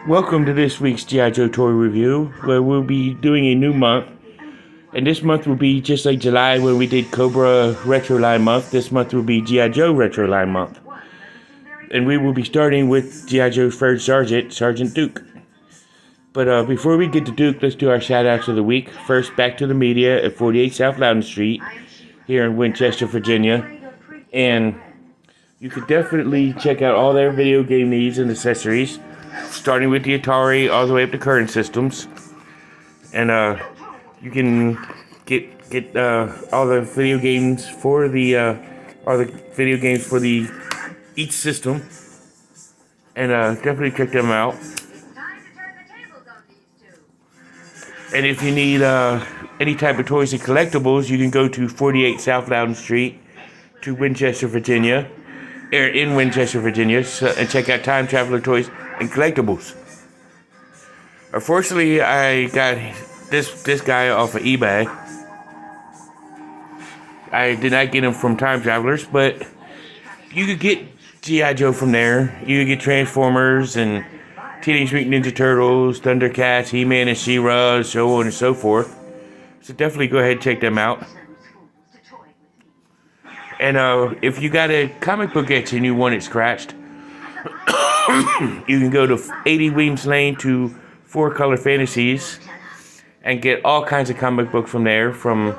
Welcome to this week's G.I. Joe toy review, where we'll be doing a new month. And this month will be just like July when we did Cobra Retro Line Month. This month will be G.I. Joe Retro Line Month. And we will be starting with G.I. Joe's third sergeant, Sergeant Duke. But before we get to Duke, let's do our shout-outs of the week. First, back to the media at 48 South Loudon Street here in Winchester, Virginia. And you could definitely check out all their video game needs and accessories, starting with the Atari all the way up to current systems. And you can get all the video games for the each system, and definitely check them out. And if you need any type of toys and collectibles, you can go to 48 South Loudon Street to Winchester, Virginia, in Winchester, Virginia, and check out Time Traveler Toys and Collectibles. Unfortunately, I got this guy off of eBay. I did not get him from Time Travelers, but you could get G.I. Joe from there. You could get Transformers and Teenage Mutant Ninja Turtles, Thundercats, He-Man and She-Ra, so on and so forth. So definitely go ahead and check them out. And if you got a comic book etch and you want it scratched, you can go to 80 Weems Lane to 4 Color Fantasies and get all kinds of comic books from there, from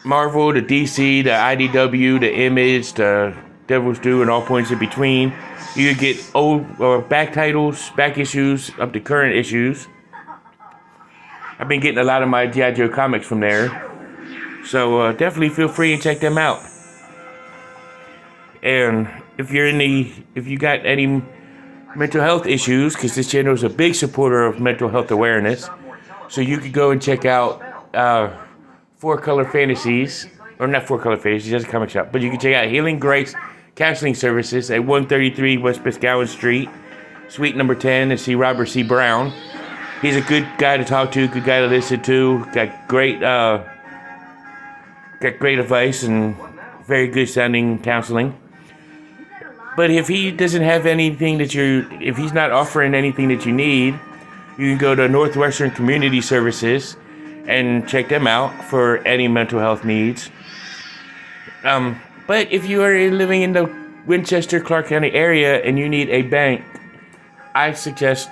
Marvel to DC to IDW to Image to Devil's Due and all points in between. You can get old back titles, back issues up to current issues. I've been getting a lot of my G.I. Joe comics from there, so definitely feel free and check them out. And if you got any mental health issues, because this channel is a big supporter of mental health awareness, so you could go and check out 4 Color Fantasies, or not 4 Color Fantasies, that's a comic shop, but you can check out Healing Grace Counseling Services at 133 West Piscataway Street, Suite number 10, and see Robert C. Brown. He's a good guy to talk to, good guy to listen to, got great advice and very good sounding counseling. But if he doesn't have anything if he's not offering anything that you need, you can go to Northwestern Community Services and check them out for any mental health needs. But if you are living in the Winchester, Clark County area and you need a bank, I suggest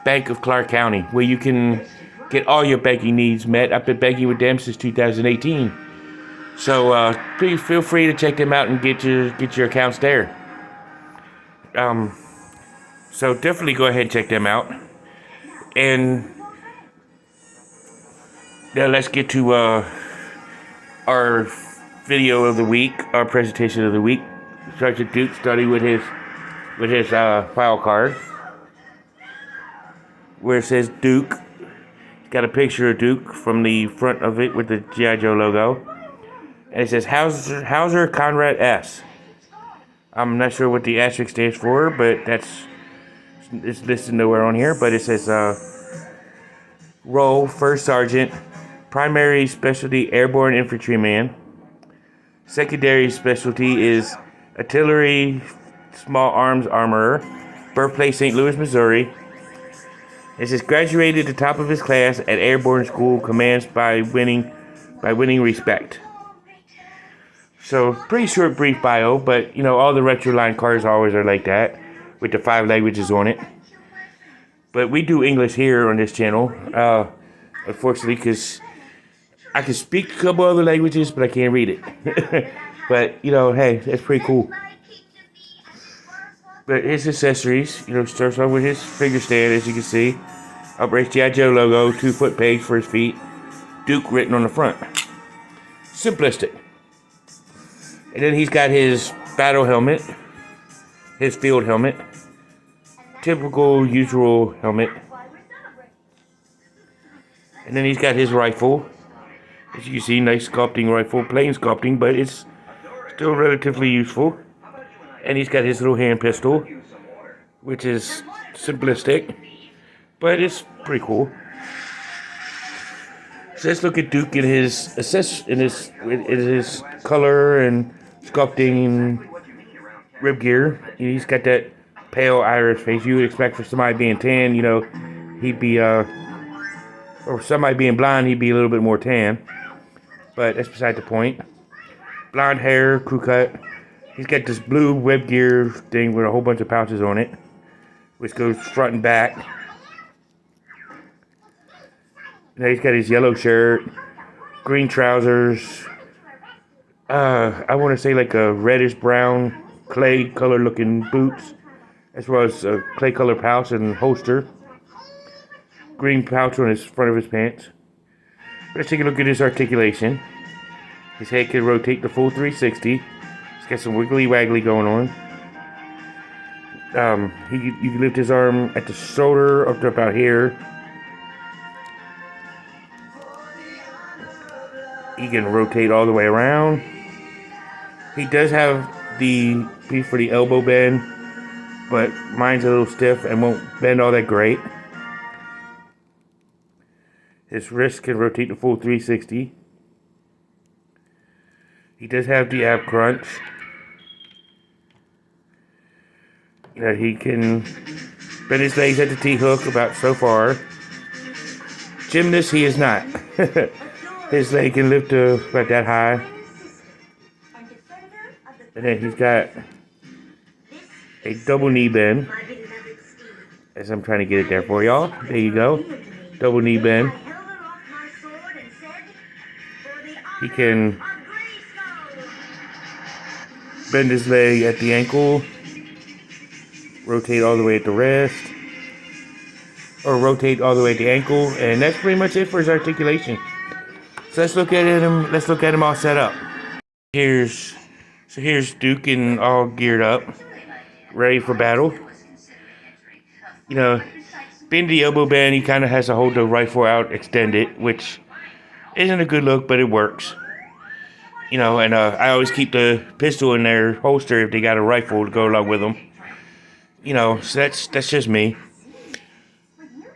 Bank of Clark County, where you can get all your banking needs met. I've been banking with them since 2018. So please feel free to check them out and get your accounts there. So definitely go ahead and check them out. And now let's get to our video of the week, our presentation of the week. Sergeant Duke, starting with his file card, where it says Duke. It's got a picture of Duke from the front of it with the G.I. Joe logo. And it says Hauser Conrad S. I'm not sure what the asterisk stands for, but it's listed nowhere on here. But it says role, First Sergeant, primary specialty Airborne Infantryman. Secondary specialty is Artillery Small Arms Armorer. Birthplace St. Louis, Missouri. It says graduated at the top of his class at Airborne School, commands by winning respect. So, pretty short, brief bio, but, all the retro line cars always are like that, with the 5 languages on it. But we do English here on this channel, unfortunately, because I can speak a couple other languages, but I can't read it. But, hey, that's pretty cool. But his accessories, starts off with his figure stand, as you can see. Upraised G.I. Joe logo, 2-foot pegs for his feet. Duke written on the front. Simplistic. And then he's got his battle helmet, his field helmet, typical, usual helmet. And then he's got his rifle. As you can see, nice sculpting rifle, plain sculpting, but it's still relatively useful. And he's got his little hand pistol, which is simplistic, but it's pretty cool. So let's look at Duke in his color and sculpting rib gear. He's got that pale iris face. You would expect for somebody being tan, you know, he'd be, or somebody being blind, he'd be a little bit more tan. But that's beside the point. Blonde hair, crew cut. He's got this blue web gear thing with a whole bunch of pouches on it, which goes front and back. Now he's got his yellow shirt, green trousers. I want to say like a reddish brown clay color looking boots, as well as a clay color pouch and holster. Green pouch on his front of his pants. Let's take a look at his articulation. His head can rotate the full 360. He's got some wiggly waggly going on. You can lift his arm at the shoulder up to about here. He can rotate all the way around. He does have the piece for the elbow bend, but mine's a little stiff and won't bend all that great. His wrist can rotate the full 360. He does have the ab crunch. That he can bend his legs at the T-hook about so far. Gymnast, he is not. His leg can lift to about that high. And then he's got a double knee bend. As I'm trying to get it there for y'all. There you go. Double knee bend. He can bend his leg at the ankle. Rotate all the way at the wrist. Or rotate all the way at the ankle. And that's pretty much it for his articulation. So let's look at him all set up. Here's Duke and all geared up, ready for battle. You know, being the elbow band, he kind of has to hold the rifle out extended, which isn't a good look, but it works. You know, and I always keep the pistol in their holster if they got a rifle to go along with them. You know, so that's just me.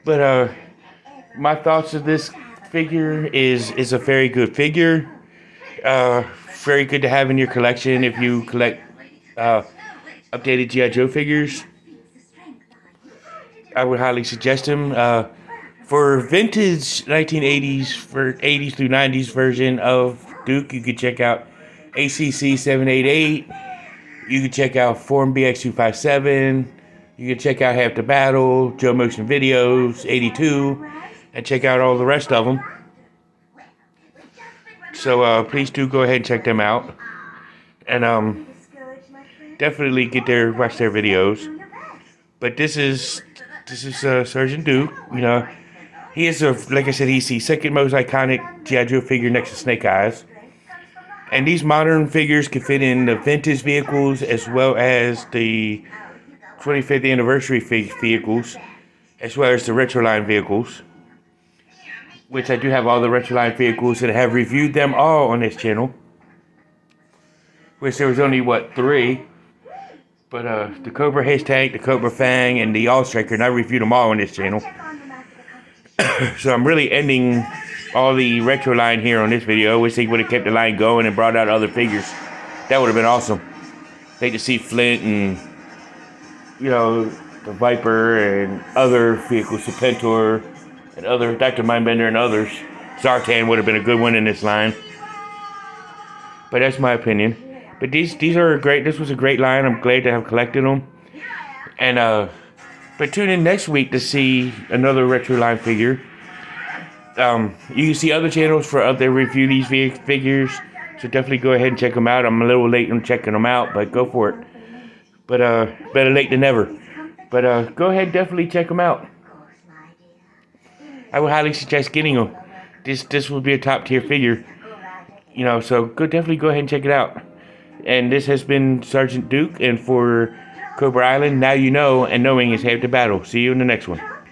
But my thoughts of this figure is a very good figure. Very good to have in your collection if you collect updated G.I. Joe figures. I would highly suggest him. For vintage 1980s, for 80s through 90s version of Duke, you could check out ACC 788. You could check out Form BX 257. You could check out Half the Battle, Joe Motion Videos 82, and check out all the rest of them. So please do go ahead and check them out, and definitely watch their videos. But this is Sergeant Duke. You know, he is like I said, he's the second most iconic G.I. Joe figure next to Snake Eyes. And these modern figures can fit in the vintage vehicles as well as the 25th anniversary vehicles, as well as the retro line vehicles. Which I do have all the retro line vehicles and I have reviewed them all on this channel. Which there was only, 3? But the Cobra Haystack, the Cobra Fang, and the All-Striker, and I reviewed them all on this channel. So I'm really ending all the retro line here on this video. I wish they would have kept the line going and brought out other figures. That would have been awesome. They could see Flint and, you know, the Viper and other vehicles, the Pentor, and other, Dr. Mindbender and others. Zartan would have been a good one in this line. But that's my opinion. But these are great. This was a great line. I'm glad to have collected them. And but tune in next week to see another retro line figure. You can see other channels for other review these figures. So definitely go ahead and check them out. I'm a little late on checking them out, but go for it. But better late than never. But go ahead and definitely check them out. I would highly suggest getting them. This would be a top tier figure. You know, so definitely go ahead and check it out. And this has been Sergeant Duke, and for Cobra Island, now you know, and knowing is half the battle. See you in the next one.